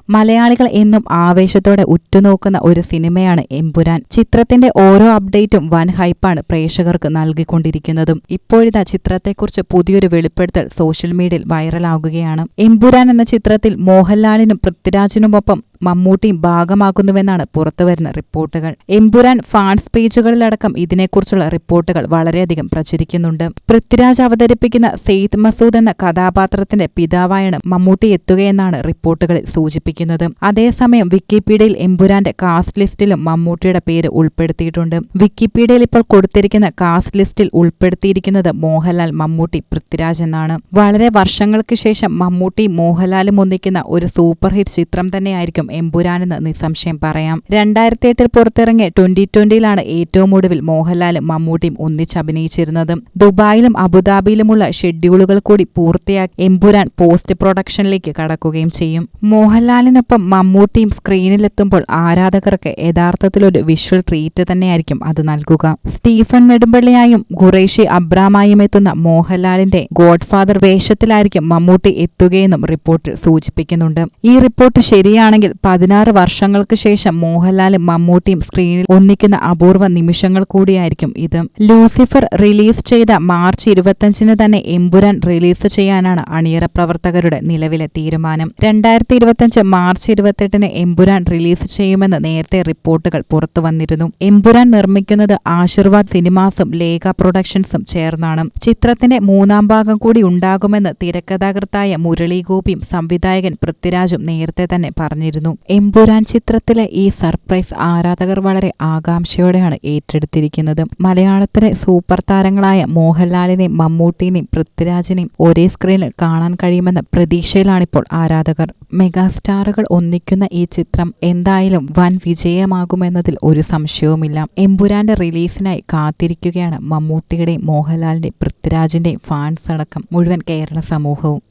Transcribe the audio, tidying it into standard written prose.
മലയാളികൾ എന്നും ആവേശത്തോടെ ഉറ്റുനോക്കുന്ന ഒരു സിനിമയാണ് എമ്പുരാൻ. ചിത്രത്തിന്റെ ഓരോ അപ്ഡേറ്റും വൻ ഹൈപ്പാണ് പ്രേക്ഷകർക്ക് നൽകിക്കൊണ്ടിരിക്കുന്നതും. ഇപ്പോഴിതാ ചിത്രത്തെക്കുറിച്ച് പുതിയൊരു വെളിപ്പെടുത്തൽ സോഷ്യൽ മീഡിയയിൽ വൈറലാകുകയാണ്. എമ്പുരാൻ എന്ന ചിത്രത്തിൽ മോഹൻലാലിനും പൃഥ്വിരാജിനുമൊപ്പം മമ്മൂട്ടിയും ഭാഗമാക്കുന്നുവെന്നാണ് പുറത്തുവരുന്ന റിപ്പോർട്ടുകൾ. എമ്പുരാൻ ഫാൻസ് പേജുകളിലടക്കം ഇതിനെക്കുറിച്ചുള്ള റിപ്പോർട്ടുകൾ വളരെയധികം പ്രചരിക്കുന്നുണ്ട്. പൃഥ്വിരാജ് അവതരിപ്പിക്കുന്ന സെയ്ദ് മസൂദ് എന്ന കഥാപാത്രത്തിന്റെ പിതാവായാണ് മമ്മൂട്ടി എത്തുകയെന്നാണ് റിപ്പോർട്ടുകളിൽ സൂചിപ്പിക്കുന്നത്. അതേസമയം വിക്കിപീഡിയയിൽ എമ്പുരാന്റെ കാസ്റ്റ് ലിസ്റ്റിലും മമ്മൂട്ടിയുടെ പേര് ഉൾപ്പെടുത്തിയിട്ടുണ്ട്. വിക്കിപീഡിയയിൽ ഇപ്പോൾ കൊടുത്തിരിക്കുന്ന കാസ്റ്റ് ലിസ്റ്റിൽ ഉൾപ്പെടുത്തിയിരിക്കുന്നത് മോഹൻലാൽ, മമ്മൂട്ടി, പൃഥ്വിരാജ് എന്നാണ്. വളരെ വർഷങ്ങൾക്ക് ശേഷം മമ്മൂട്ടിയും മോഹൻലാലും ഒന്നിക്കുന്ന ഒരു സൂപ്പർ ഹിറ്റ് ചിത്രം തന്നെയായിരിക്കും എമ്പുരാനെന്ന് നിസ്സംശയം പറയാം. 2008 പുറത്തിറങ്ങിയ 2020 ഏറ്റവും ഒടുവിൽ മോഹൻലാലും മമ്മൂട്ടിയും ഒന്നിച്ചഭിനയിച്ചിരുന്നത്. ദുബായിലും അബുദാബിയിലുമുള്ള ഷെഡ്യൂളുകൾ കൂടി പൂർത്തിയാക്കി എമ്പുരാൻ പോസ്റ്റ് പ്രൊഡക്ഷനിലേക്ക് കടക്കുകയും ചെയ്യും. മോഹൻലാലിനൊപ്പം മമ്മൂട്ടിയും സ്ക്രീനിലെത്തുമ്പോൾ ആരാധകർക്ക് യഥാർത്ഥത്തിലൊരു വിഷ്വൽ ട്രീറ്റ് തന്നെയായിരിക്കും അത് നൽകുക. സ്റ്റീഫൻ നെടുമ്പള്ളിയായും ഖുറേഷി അബ്രാമായും എത്തുന്ന മോഹൻലാലിന്റെ ഗോഡ്ഫാദർ വേഷത്തിലായിരിക്കും മമ്മൂട്ടി എത്തുകയെന്നും റിപ്പോർട്ടിൽ സൂചിപ്പിക്കുന്നുണ്ട്. ഈ റിപ്പോർട്ട് ശരിയാണെങ്കിൽ 16 വർഷങ്ങൾക്ക് ശേഷം മോഹൻലാലും മമ്മൂട്ടിയും സ്ക്രീനിൽ ഒന്നിക്കുന്ന അപൂർവ നിമിഷങ്ങൾ കൂടിയായിരിക്കും ഇത്. ലൂസിഫർ റിലീസ് ചെയ്ത മാർച്ച് 25 തന്നെ എമ്പുരാൻ റിലീസ് ചെയ്യാനാണ് അണിയറ പ്രവർത്തകരുടെ നിലവിലെ തീരുമാനം. 2025 മാർച്ച് 28 എമ്പുരാൻ റിലീസ് ചെയ്യുമെന്ന് നേരത്തെ റിപ്പോർട്ടുകൾ പുറത്തുവന്നിരുന്നു. എമ്പുരാൻ നിർമ്മിക്കുന്നത് ആശീർവാദ് സിനിമാസും ലേഖ പ്രൊഡക്ഷൻസും ചേർന്നാണ്. ചിത്രത്തിന്റെ 3ാം ഭാഗം കൂടി ഉണ്ടാകുമെന്ന് തിരക്കഥാകൃത്തായ മുരളി ഗോപിയും സംവിധായകൻ പൃഥ്വിരാജും നേരത്തെ തന്നെ പറഞ്ഞിരുന്നു. എമ്പുരാൻ ചിത്രത്തിലെ ഈ സർപ്രൈസ് ആരാധകർ വളരെ ആകാംക്ഷയോടെയാണ് ഏറ്റെടുത്തിരിക്കുന്നത്. മലയാളത്തിലെ സൂപ്പർ താരങ്ങളായ മോഹൻലാലിനെയും മമ്മൂട്ടിനെയും പൃഥ്വിരാജിനെയും ഒരേ സ്ക്രീനിൽ കാണാൻ കഴിയുമെന്ന പ്രതീക്ഷയിലാണിപ്പോൾ ആരാധകർ. മെഗാസ്റ്റാറുകൾ ഒന്നിക്കുന്ന ഈ ചിത്രം എന്തായാലും വൻ വിജയമാകുമെന്നതിൽ ഒരു സംശയവുമില്ല. എമ്പുരാന്റെ റിലീസിനായി കാത്തിരിക്കുകയാണ് മമ്മൂട്ടിയുടെയും മോഹൻലാലിന്റെയും പൃഥ്വിരാജിന്റെയും ഫാൻസ് അടക്കം മുഴുവൻ കേരള സമൂഹവും.